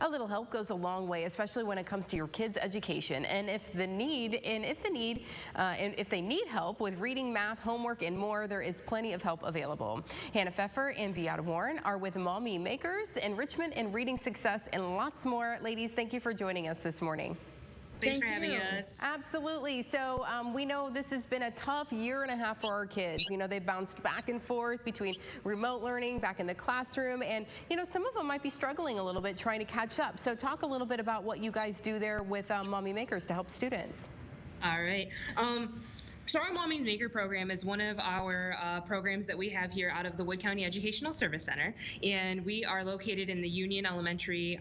A little help goes a long way, especially when it comes to your kids' education. And if they need help with reading, math, homework, and more, there is plenty of help available. Hannah Pfeffer and Beata Warren are with Maumee Makers, Enrichment and Reading Success, and lots more. Ladies, thank you for joining us this morning. Thanks for having us. Absolutely. So we know this has been a tough year and a half for our kids. You know, they bounced back and forth between remote learning, back in the classroom, and you know, some of them might be struggling a little bit trying to catch up. So talk a little bit about what you guys do there with Maumee Makers to help students. All right. So our Maumee Maker program is one of our programs that we have here out of the Wood County Educational Service Center, and we are located in the Union Elementary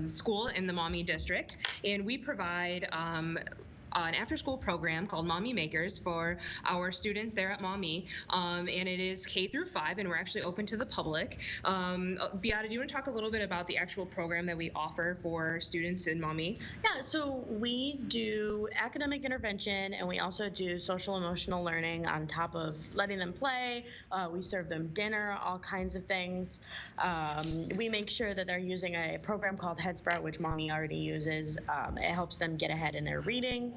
school in the Maumee district, and we provide an after-school program called Maumee Makers for our students there at Maumee, and it is K through 5, and we're actually open to the public. Beata, do you want to talk a little bit about the actual program that we offer for students in Maumee? Yeah, so we do academic intervention, and we also do social emotional learning on top of letting them play. We serve them dinner, all kinds of things. We make sure that they're using a program called Head Sprout, which Maumee already uses. It helps them get ahead in their reading.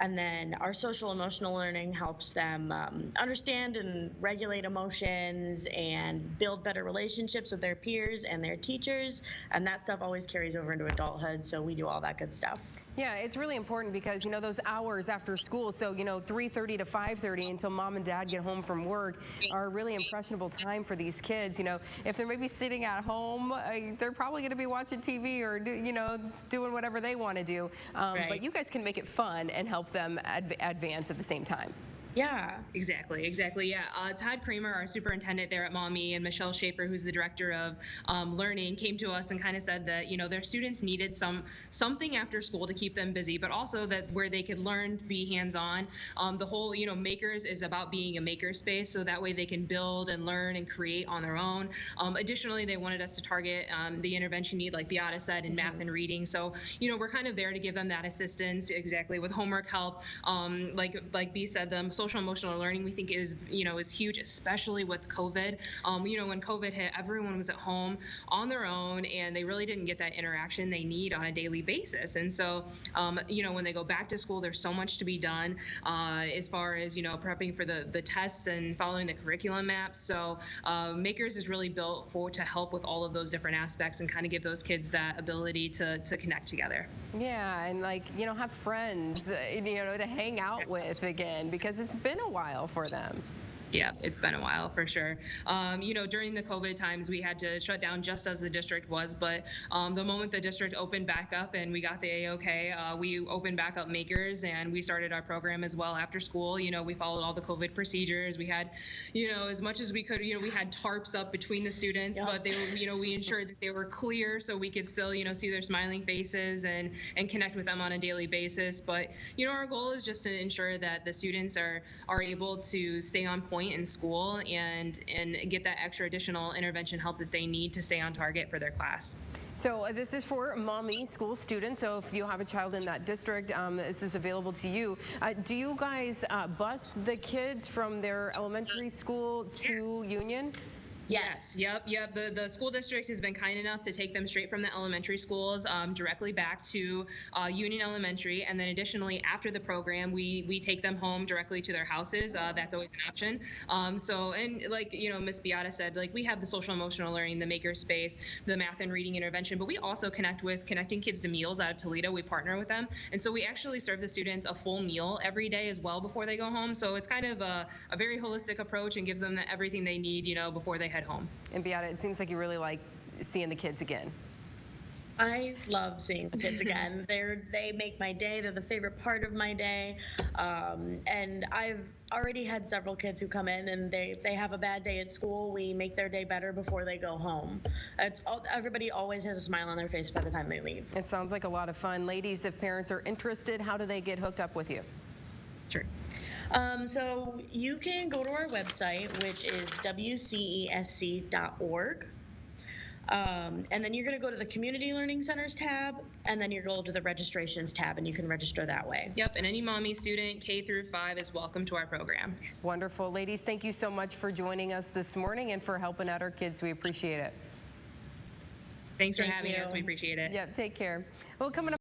And then our social emotional learning helps them understand and regulate emotions and build better relationships with their peers and their teachers. And that stuff always carries over into adulthood. So we do all that good stuff. Yeah, it's really important because, you know, those hours after school, so, you know, 3:30 to 5:30 until mom and dad get home from work are a really impressionable time for these kids. You know, if they're maybe sitting at home, they're probably going to be watching TV or, you know, doing whatever they want to do. Right. But you guys can make it fun and help them advance at the same time. Yeah, exactly. Yeah. Todd Kramer, our superintendent there at Maumee, and Michelle Schaefer, who's the director of learning, came to us and kind of said that, you know, their students needed something after school to keep them busy, but also that where they could learn, be hands-on. The whole, you know, Makers is about being a maker space, so that way they can build and learn and create on their own. Additionally, they wanted us to target the intervention need, like Beata said, in math and reading. So, you know, we're kind of there to give them that assistance, exactly, with homework help. Like Bea said, social emotional learning we think is huge, especially with COVID. You know, when COVID hit, everyone was at home on their own, and they really didn't get that interaction they need on a daily basis. And so, you know, when they go back to school, there's so much to be done as far as, you know, prepping for the tests and following the curriculum maps. So Makers is really built to help with all of those different aspects and kind of give those kids that ability to connect together. Yeah, and like, you know, have friends, you know, to hang out with again, because it's been a while for them. Yeah, it's been a while for sure. You know, during the COVID times, we had to shut down just as the district was, but the moment the district opened back up and we got the A-OK, we opened back up Makers, and we started our program as well after school. You know, we followed all the COVID procedures. We had, you know, as much as we could, you know, we had tarps up between the students, but they were, you know, we ensured that they were clear so we could still, you know, see their smiling faces and connect with them on a daily basis. But, you know, our goal is just to ensure that the students are able to stay on point in school and get that extra additional intervention help that they need to stay on target for their class. So this is for Maumee school students. So if you have a child in that district, this is available to you. Do you guys bus the kids from their elementary school to Union? Yes. Yep. The school district has been kind enough to take them straight from the elementary schools directly back to Union Elementary, and then additionally after the program we take them home directly to their houses. That's always an option. So, and like, you know, Miss Beata said, like, we have the social emotional learning, the maker space, the math and reading intervention, but we also connect with Connecting Kids to Meals out of Toledo. We partner with them, and so we actually serve the students a full meal every day as well before they go home. So it's kind of a very holistic approach and gives them everything they need, you know, before they head home. And Beata, it seems like you really like seeing the kids again. I love seeing the kids again. They make my day. They're the favorite part of my day. And I've already had several kids who come in and they have a bad day at school. We make their day better before they go home. Everybody always has a smile on their face by the time they leave. It sounds like a lot of fun. Ladies, if parents are interested, how do they get hooked up with you? Sure. So you can go to our website, which is wcesc.org. And then you're going to go to the Community Learning Centers tab, and then you're going to go to the Registrations tab, and you can register that way. Yep, and any Maumee student K through 5 is welcome to our program. Wonderful. Ladies, thank you so much for joining us this morning and for helping out our kids. We appreciate it. Thanks for Thank having us. you. We appreciate it. Yep, take care. Well, coming up.